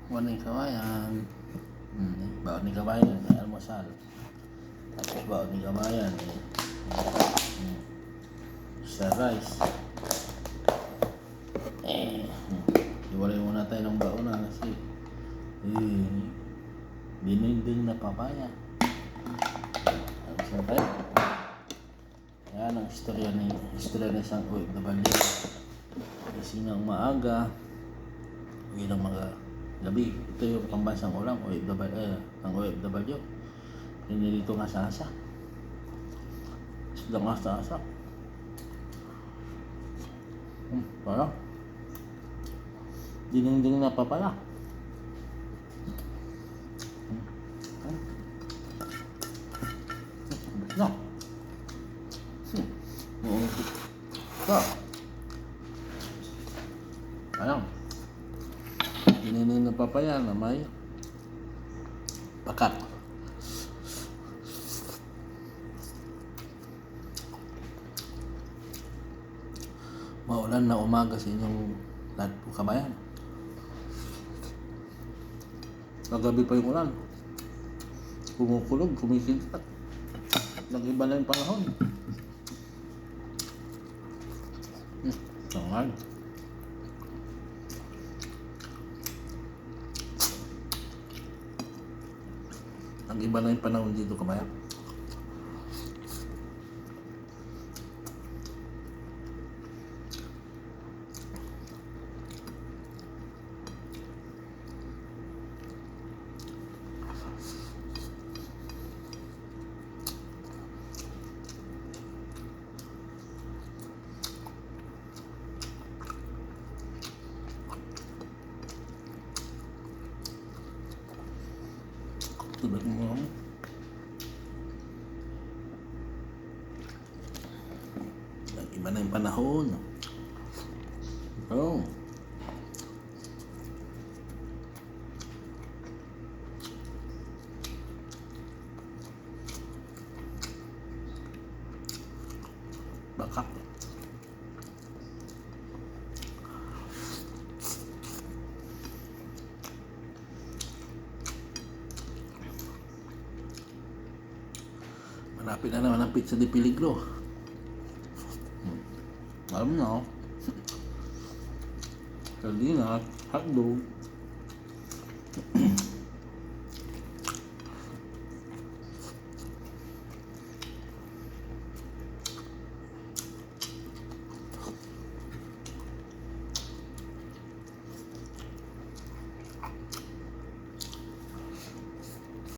Buwan ng kawayan. Baon ni kawayan, may almusal. Tapos baon ni kawayan, sa rice. Iwalay muna tayo ng baon na kasi dininding na papaya. Almusal tayo. Yan ang istorya ni isang OFW. Gising ng maaga, uwi ng mga gabi. Ito yung pambansang ulam, ang OFW. Pinilito nga sa asa. Isda nga sa asa. Parang dininding na papaya. No. So, ayun. Dininding na papaya na may pakat. Maulan na umaga sa inyong lahat po kabayan. Kagabi pa yung ulan. Kumukulog, kumikintat. Nag-iba na yung panahon. Sangal. Nag-iba na yung panahon dito kabayan. Tulad mo. Iba na yung panahon. Oh. Baka. Malapit na naman ang pizza de peligro. Alam mo na, sardinas, hotdog,